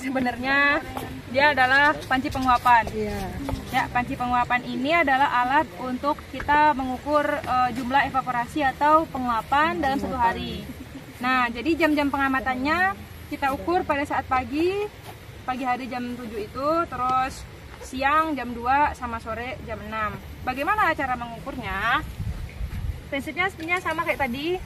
sebenarnya dia adalah panci penguapan. Iya. Ya, panci penguapan ini adalah alat untuk kita mengukur jumlah evaporasi atau penguapan dalam satu hari. Nah, jadi jam-jam pengamatannya kita ukur pada saat pagi hari jam 7 itu, terus siang jam 2 sama sore jam 6. Bagaimana cara mengukurnya? Prinsipnya sebenarnya sama kayak tadi,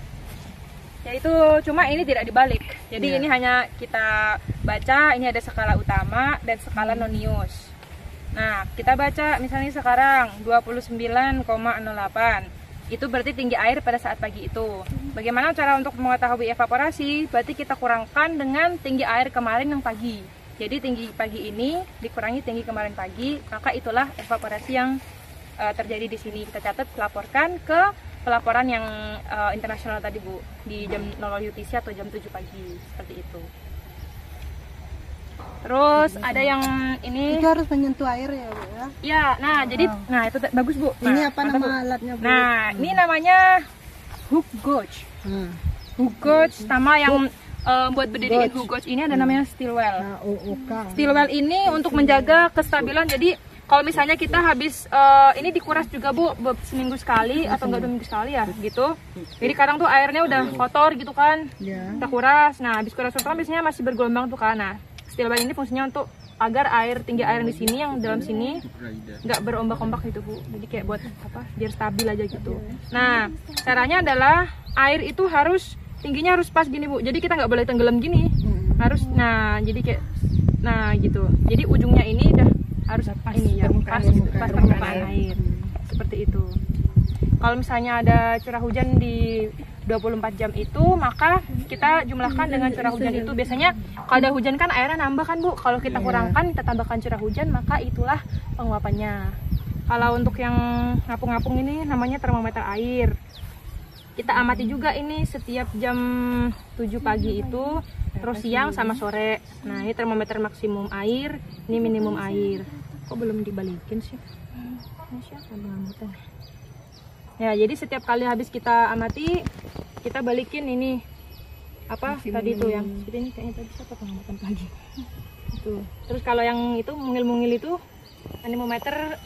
yaitu cuma ini tidak dibalik. Jadi ini hanya kita baca, ini ada skala utama dan skala nonius. Nah, kita baca misalnya sekarang 29,08. Itu berarti tinggi air pada saat pagi itu. Bagaimana cara untuk mengetahui evaporasi? Berarti kita kurangkan dengan tinggi air kemarin yang pagi. Jadi tinggi pagi ini dikurangi tinggi kemarin pagi, maka itulah evaporasi yang terjadi di sini. Kita catat, laporkan ke pelaporan yang internasional tadi Bu, di jam 00 UTC atau jam 7 pagi, seperti itu. Terus ada yang ini. Itu harus menyentuh air ya Bu ya? Ya, nah jadi, nah itu bagus Bu. Nah, ini apa nama alatnya Bu? Nah, ini namanya hook gauge. Hook gauge sama yang buat berdiriin hook gauge ini ada namanya steel well. Steel well ini untuk menjaga kestabilan. Jadi kalau misalnya kita habis ini dikuras juga Bu, seminggu sekali atau enggak 2 minggu sekali ya gitu. Jadi kadang tuh airnya udah kotor gitu kan, kita kuras. Nah habis kuras kotor biasanya masih bergelombang tuh kan. Nah steel well ini fungsinya untuk agar tinggi air di sini yang dalam sini nggak berombak-ombak gitu Bu. Jadi kayak buat apa? Biar stabil aja gitu. Nah caranya adalah air itu tingginya harus pas gini Bu. Jadi kita nggak boleh tenggelam gini. Harus, nah jadi kayak, nah gitu. Jadi ujungnya ini udah harus pas ini ya, pas permukaan air. Seperti itu. Kalau misalnya ada curah hujan di 24 jam itu, maka kita jumlahkan dengan curah hujan itu. Biasanya kalau ada hujan kan airnya nambah kan Bu. Kalau kita kurangkan, kita tambahkan curah hujan, maka itulah penguapannya. Kalau untuk yang ngapung-ngapung ini namanya termometer air. Kita amati juga ini setiap jam 7 pagi itu, terus siang sama sore. Nah ini termometer maksimum air, ini minimum air. Kok belum dibalikin sih? Ini siapa pengamatan? Ya jadi setiap kali habis kita amati, kita balikin ini apa maksimum tadi itu yang ini kayaknya tadi siapa pengamatan pagi. Itu. Terus kalau yang itu mungil-mungil itu anemometer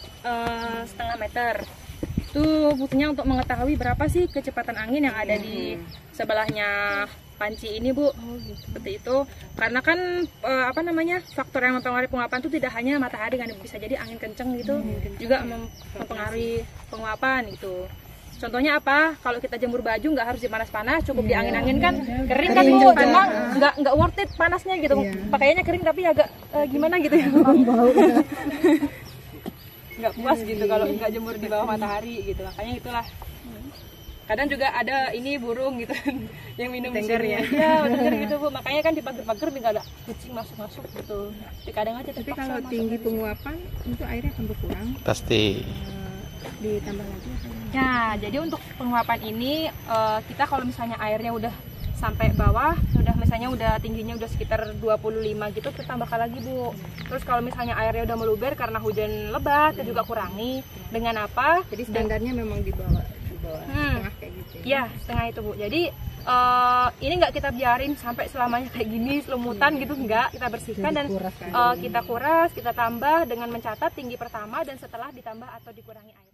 setengah meter. Itu fungsinya untuk mengetahui berapa sih kecepatan angin yang ada di sebelahnya panci ini Bu. Seperti itu. Karena kan apa namanya, faktor yang mempengaruhi penguapan itu tidak hanya matahari kan, bisa jadi angin kenceng gitu juga mempengaruhi penguapan gitu. Contohnya apa? Kalau kita jemur baju nggak harus dipanas-panas, cukup di angin-angin kan kering kan Bu. Cuma nggak worth it panasnya gitu. Pakaiannya kering tapi agak gimana gitu ya. Nggak puas gitu kalau nggak jemur di bawah matahari gitu. Makanya itulah. Kadang juga ada ini burung gitu yang minum tengger ya. Iya, tengger gitu Bu. Makanya kan di pagar-pagar nggak ada kucing masuk-masuk gitu. Tapi kadang aja. Tapi kalau tinggi penguapan itu airnya akan berkurang. Pasti. Ditambah lagi. Ya, jadi untuk penguapan ini kita kalau misalnya airnya udah sampai bawah, udah tingginya udah sekitar 25 gitu, kita tambahkan lagi Bu. Terus kalau misalnya airnya udah meluber karena hujan lebat, kita juga kurangi. Dengan apa? Jadi standarnya memang di bawah setengah kayak gitu ya? Setengah itu Bu. Jadi ini nggak kita biarin sampai selamanya kayak gini selumutan gitu, nggak. Kita bersihkan dan kita kuras, kita tambah dengan mencatat tinggi pertama dan setelah ditambah atau dikurangi air.